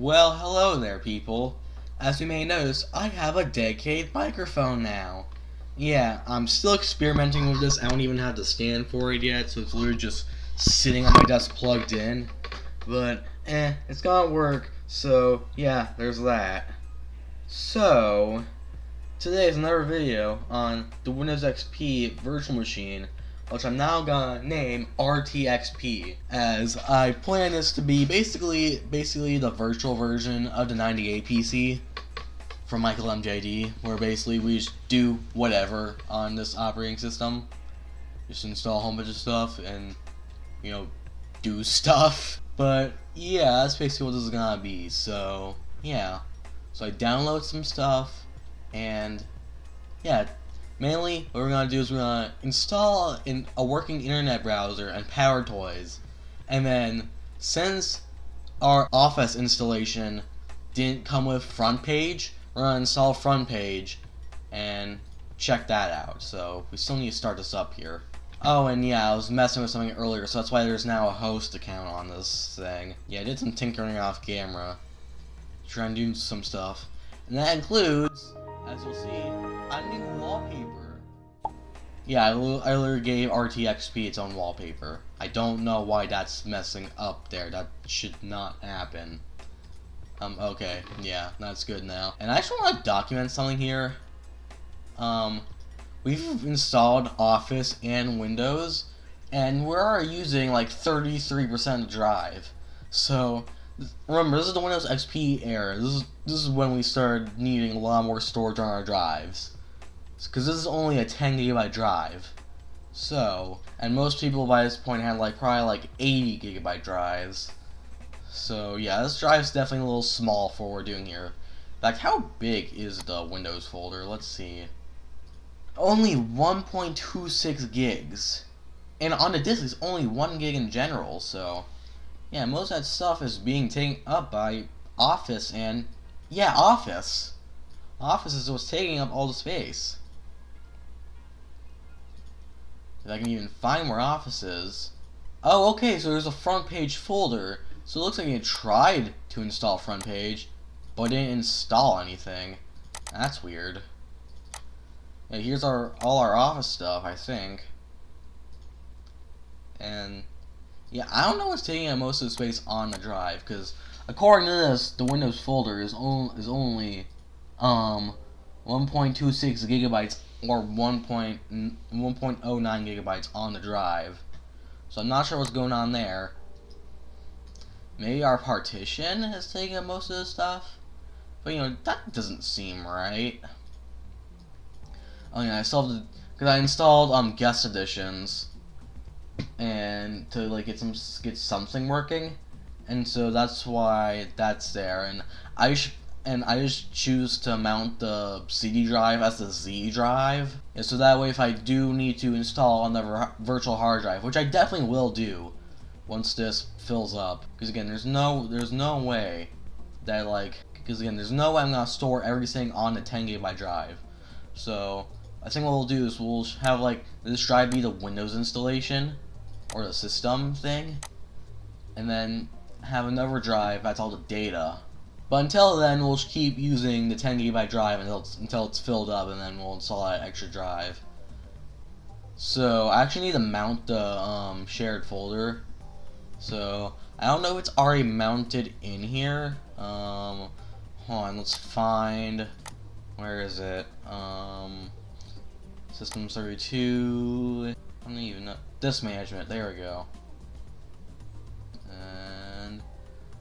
Well, hello there, people. As you may notice, I have a dedicated microphone now. Yeah, I'm still experimenting with this. I don't even have the stand for it yet, so it's literally just sitting on my desk plugged in. But, it's gonna work, so yeah, there's that. So, today is another video on the Windows XP virtual machine, which I'm now gonna name RTXP, as I plan this to be basically the virtual version of the 98 PC from Michael MJD, where basically we just do whatever on this operating system. Just install a whole bunch of stuff and, do stuff. But yeah, that's basically what this is gonna be. So yeah, so I download some stuff, and yeah, mainly what we're gonna do is we're gonna install a working internet browser and PowerToys, and then since our Office installation didn't come with front page, we're gonna install front page and check that out. So we still need to start this up here. Oh, and yeah, I was messing with something earlier, so that's why there's now a host account on this thing. Yeah, I did some tinkering off camera, trying to do some stuff, and that includes, as you'll see, a new wallpaper. Yeah, I literally gave RTXP its own wallpaper. I don't know why that's messing up there. That should not happen. Okay, yeah, that's good now. And I just want to document something here. We've installed Office and Windows, and we're using like 33% of the drive. So remember, this is the Windows XP era. This is when we started needing a lot more storage on our drives, because this is only a 10 gigabyte drive. So, and most people by this point had probably like 80 gigabyte drives. So yeah, this drive's definitely a little small for what we're doing here. In fact, how big is the Windows folder? Let's see. Only 1.26 gigs. And on the disk it's only 1 gig in general, so yeah, most of that stuff is being taken up by Office, and yeah, Office. Office is what's taking up all the space. If I can even find where Office is. Oh, okay, so there's a front page folder. So it looks like you tried to install front page, but didn't install anything. That's weird. Yeah, here's all our Office stuff, I think. And yeah, I don't know what's taking up most of the space on the drive, because according to this, the Windows folder is only 1.26 gigabytes or 1.09 gigabytes on the drive. So I'm not sure what's going on there. Maybe our partition is taking up most of the stuff, but that doesn't seem right. Oh yeah, I still have to, because I installed guest editions, and to get something working, and so that's why that's there. And I just choose to mount the CD drive as the Z drive, and so that way if I do need to install another virtual hard drive, which I definitely will do once this fills up, because again, there's no way that there's no way I'm gonna store everything on the 10 gigabyte drive. So I think what we'll do is we'll have this drive be the Windows installation or the system thing, and then have another drive that's all the data. But until then, we'll just keep using the 10 gigabyte drive until it's filled up, and then we'll install that extra drive. So I actually need to mount the shared folder. So I don't know if it's already mounted in here. Hold on, let's find, where is it? System 32. I don't even know. Disk management. There we go. And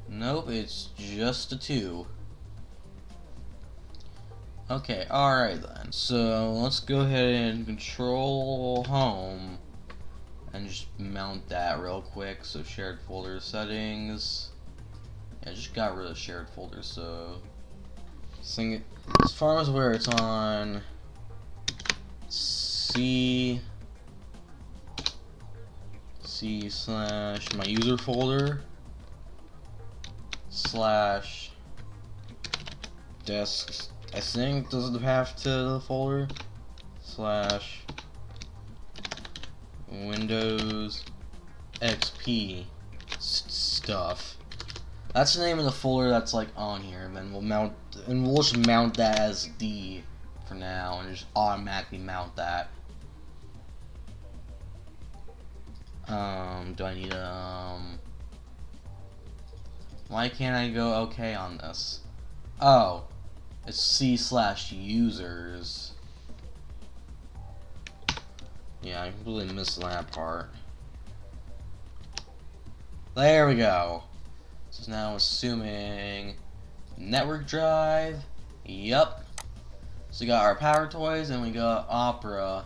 nope, it's just a 2. Okay, alright then. So let's go ahead and Control Home and just mount that real quick. So shared folder settings. Yeah, I just got rid of shared folders, so as far as where it's on C / my user folder / desks, I think does the path to the folder / Windows XP stuff. That's the name of the folder that's like on here, and then we'll just mount that as D for now, and just automatically mount that. Do I need why can't I go OK on this? Oh, it's C/users. Yeah, I completely missed that part. There we go. So now assuming network drive. Yup. So we got our PowerToys and we got Opera.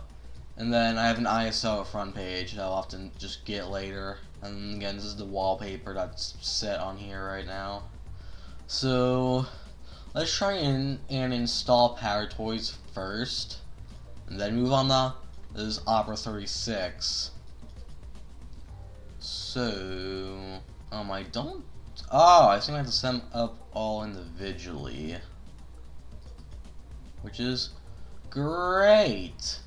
And then I have an ISO front page that I'll have to just get later. And again, this is the wallpaper that's set on here right now. So let's try and install PowerToys first. And then move on to this Opera 36. So, I don't. Oh, I think I have to set them up all individually, which is great.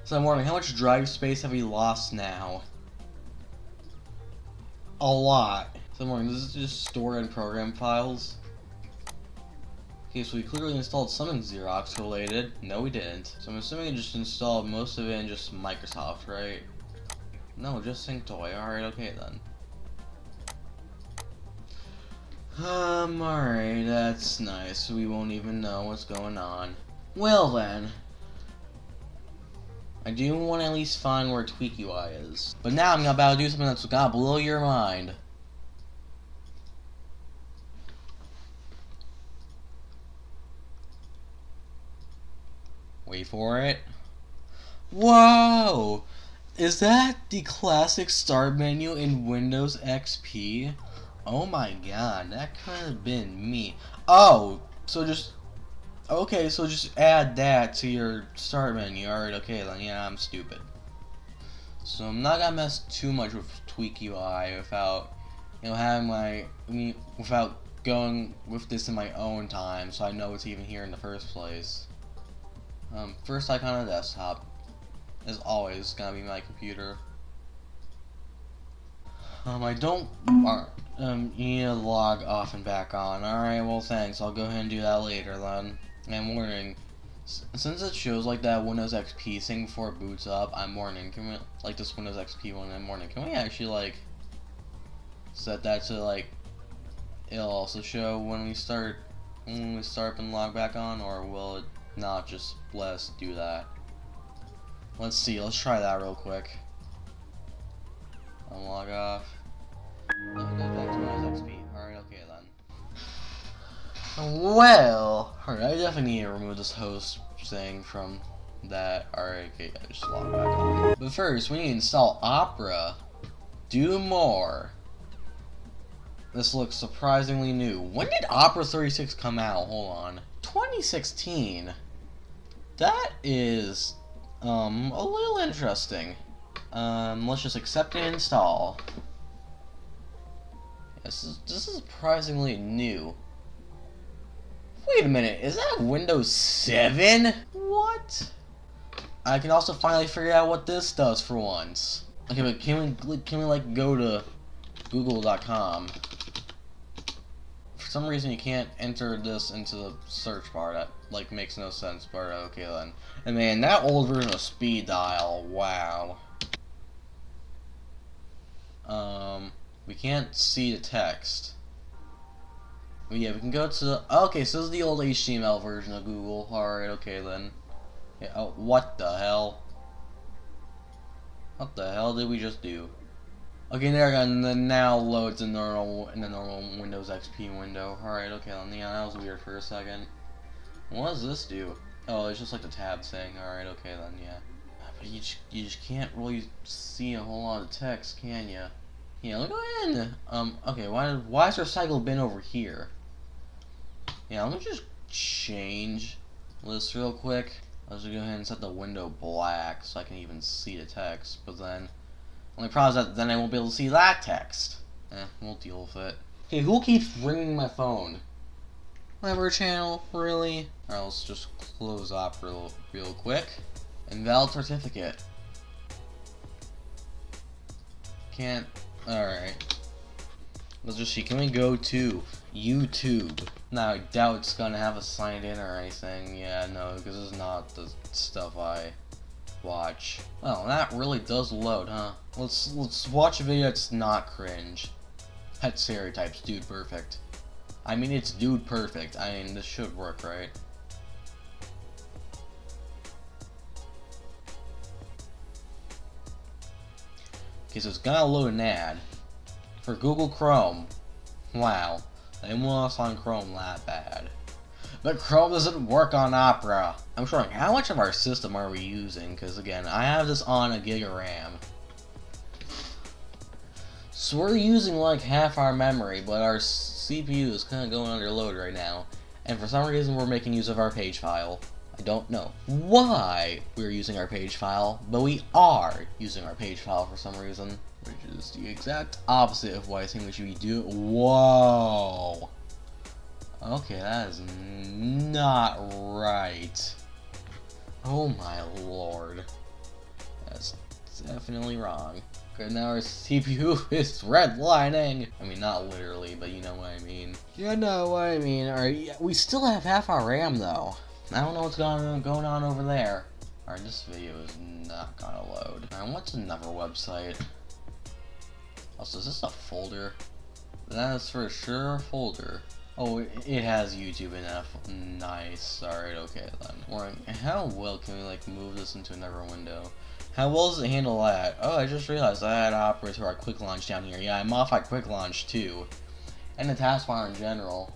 So I'm wondering, how much drive space have we lost now? A lot. So I'm wondering, this is just store and program files. Okay, so we clearly installed something Xerox related. No, we didn't. So I'm assuming we just installed most of it in just Microsoft, right? No, just SyncToy. Alright, okay then. Alright, that's nice. We won't even know what's going on. Well then. I do want to at least find where TweakUI is. But now I'm about to do something that's gonna blow your mind. Wait for it. Whoa! Is that the classic start menu in Windows XP? Oh my god, that could have been me. Oh, so just... Okay, so just add that to your start menu. Alright, okay then, yeah, I'm stupid. So I'm not gonna mess too much with TweakUI without, having without going with this in my own time, so I know it's even here in the first place. First icon on the desktop is always gonna be my computer. I don't, you need to log off and back on. Alright, well thanks, I'll go ahead and do that later then. And warning, since it shows like that Windows XP thing before it boots up, I'm warning, can we, like this Windows XP one, I'm warning, can we actually like, set that to like, it'll also show when we start and log back on, or will it not just let us do that? Let's see, let's try that real quick. Log off. Let me go back to Windows XP. Alright, okay then. Well, alright, I definitely need to remove this host thing from that. Alright, okay, I just log back on. But first, we need to install Opera. Do more. This looks surprisingly new. When did Opera 36 come out? Hold on. 2016. That is, a little interesting. Let's just accept and install. This is surprisingly new. Wait a minute, is that Windows 7? What? I can also finally figure out what this does for once. Okay, but can we like go to google.com? For some reason you can't enter this into the search bar. That like makes no sense, but okay then. And man, that old version of speed dial, wow. We can't see the text. But yeah, we can go to the, okay, so this is the old HTML version of Google. Alright, okay then. Yeah, oh, what the hell? What the hell did we just do? Okay, there we go, and then now loads in the normal Windows XP window. Alright, okay then, yeah, that was weird for a second. What does this do? Oh, it's just like the tab thing. Alright, okay then, yeah. But you just can't really see a whole lot of text, can ya? Yeah, look in. Okay, why is there cycle bin over here? Yeah, let me just change this real quick. Let's just go ahead and set the window black so I can even see the text. But then, only problem is that then I won't be able to see that text. We'll deal with it. Okay, who keeps ringing my phone? Whatever channel, really? Alright, let's just close up real quick. Invalid certificate. Can't. Alright. Let's just see. Can we go to YouTube? Now, I doubt it's gonna have a signed in or anything. Yeah, no, because it's not the stuff I watch. Well, that really does load, huh? Let's watch a video that's not cringe. Pet stereotypes, dude perfect. I mean, it's dude perfect. I mean, this should work, right? Okay, so it's gonna load an ad for Google Chrome. Wow, they want us on Chrome that bad. But Chrome doesn't work on Opera. I'm wondering, how much of our system are we using? Because again, I have this on a gig of RAM. So we're using like half our memory, but our CPU is kind of going under load right now. And for some reason, we're making use of our page file. I don't know why we're using our page file, but we are using our page file for some reason. Which is the exact opposite of what I think we should be doing. Whoa! Okay, that is not right. Oh my lord. That's definitely wrong. Okay, now our CPU is redlining. I mean, not literally, but you know what I mean. You know what I mean. Alright, yeah, we still have half our RAM though. I don't know what's going on over there. Alright, this video is not gonna load. Alright, what's another website? Also, is this a folder? That is for sure a folder. Oh, it has YouTube in that. Nice. Alright, okay then. Or how well can we like move this into another window? How well does it handle that? Oh, I just realized I had Opera to our quick launch down here. Yeah, I modified quick launch too. And the taskbar in general.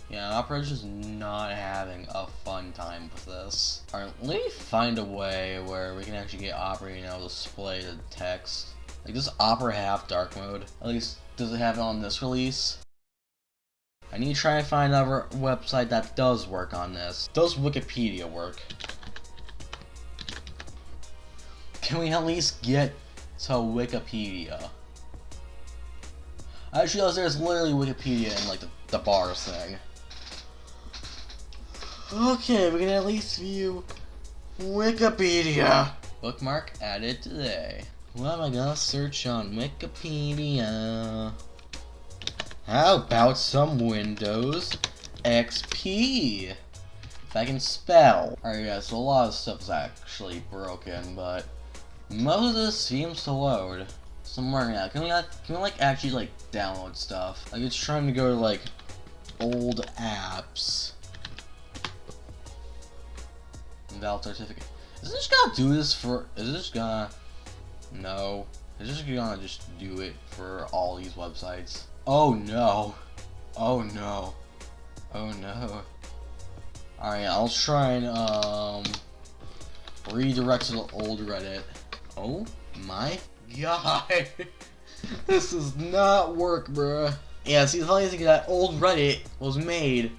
Yeah, Opera's just not having a fun time with this. Alright, let me find a way where we can actually get Opera, you know, display the text. Like, does Opera have dark mode? At least, does it have it on this release? I need to try and find another website that does work on this. Does Wikipedia work? Can we at least get to Wikipedia? I just realized there's literally Wikipedia in like the bars thing. Okay, we can at least view Wikipedia. Bookmark added today. What am I gonna search on Wikipedia? How about some Windows XP? If I can spell. Alright guys, so a lot of stuff is actually broken, but most of this seems to load. So I'm working out. Can we like actually like download stuff? Like it's trying to go to like old apps. Invalid certificate. Is it just gonna do this for? Is it just gonna? No. It's just gonna just do it for all these websites. Oh no. Oh no. Oh no. Alright, I'll try and redirect to the old Reddit. Oh my god. This does not work, bruh. Yeah, see, the funny thing is that old Reddit was made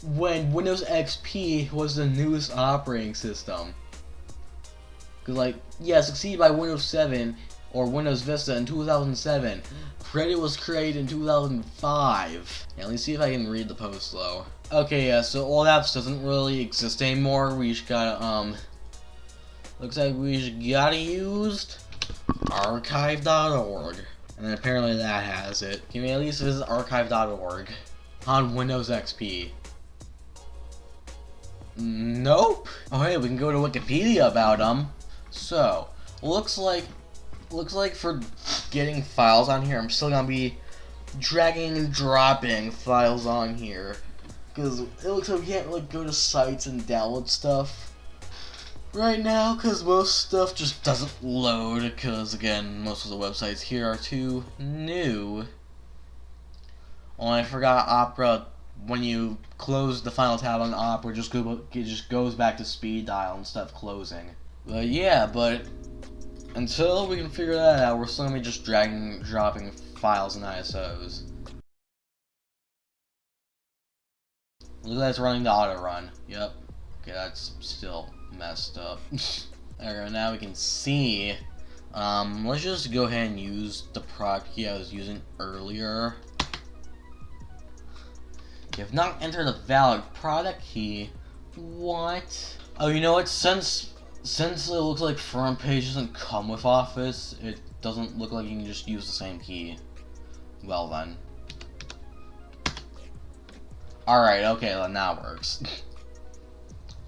when Windows XP was the newest operating system. Cause like, yeah, succeeded by Windows 7 or Windows Vista in 2007. Reddit was created in 2005. Yeah, let me see if I can read the post though. Okay, yeah, so old apps doesn't really exist anymore. We just gotta, looks like we just gotta use archive.org. And then apparently that has it. Can we at least visit archive.org on Windows XP? Nope. Oh hey, we can go to Wikipedia about them. So, looks like for getting files on here, I'm still gonna be dragging and dropping files on here. Cause it looks like we can't like go to sites and download stuff right now, cause most stuff just doesn't load, cause again, most of the websites here are too new. Oh, I forgot Opera, when you close the final tab on Opera, it just goes back to speed dial instead of closing. But yeah, but until we can figure that out, we're still gonna be just dragging and dropping files and ISOs. Look like it's running the auto run. Yep. Okay, that's still messed up. There we go, now we can see. Let's just go ahead and use the proc key I was using earlier. You have not entered a valid product key. What? Oh, you know what? Since it looks like front page doesn't come with Office, it doesn't look like you can just use the same key. Well then. Alright, okay, then that works.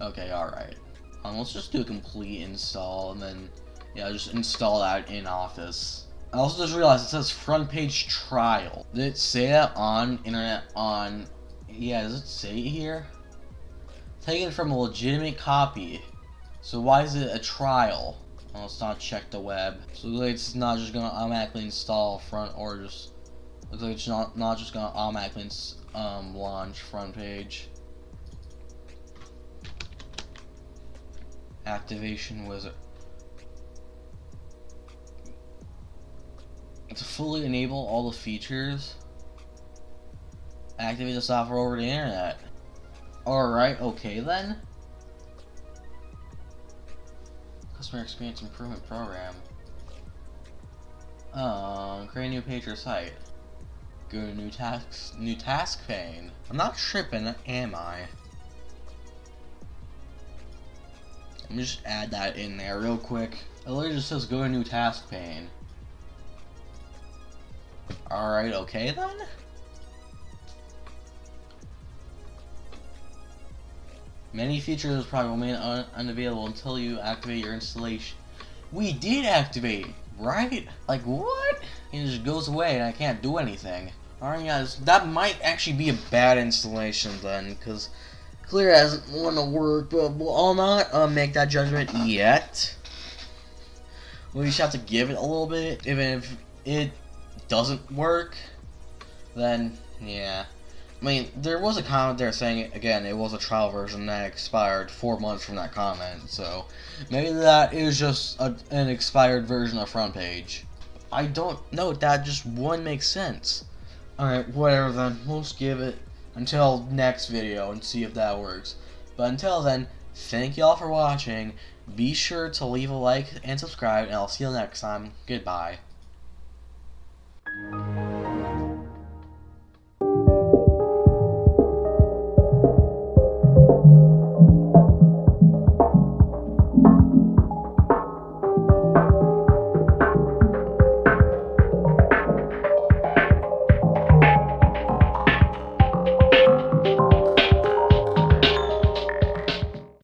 Okay, alright. Let's just do a complete install and then, yeah, just install that in Office. I also just realized it says front page trial. Did it say that on internet on, yeah, does it say it here? Taken from a legitimate copy. So why is it a trial? Well, let's not check the web. So it's not just gonna automatically install front, or just looks like it's not just gonna automatically launch front page. Activation wizard. To fully enable all the features, activate the software over the internet. Alright, okay then. Customer Experience Improvement Program. Create a new page or site. Go to new task pane. I'm not tripping, am I? Let me just add that in there real quick. It literally just says go to new task pane. Alright, okay then. Many features probably remain unavailable until you activate your installation. We did activate, right? Like what? It just goes away and I can't do anything. Alright guys, that might actually be a bad installation then, because clear hasn't want to work, but I'll not make that judgment yet. We just have to give it a little bit. Even if it doesn't work, then yeah. I mean, there was a comment there saying, again, it was a trial version that expired 4 months from that comment, so maybe that is just an expired version of front page. I don't know, that just wouldn't make sense. Alright, whatever then, we'll just give it until next video and see if that works. But until then, thank y'all for watching, be sure to leave a like and subscribe, and I'll see you next time. Goodbye.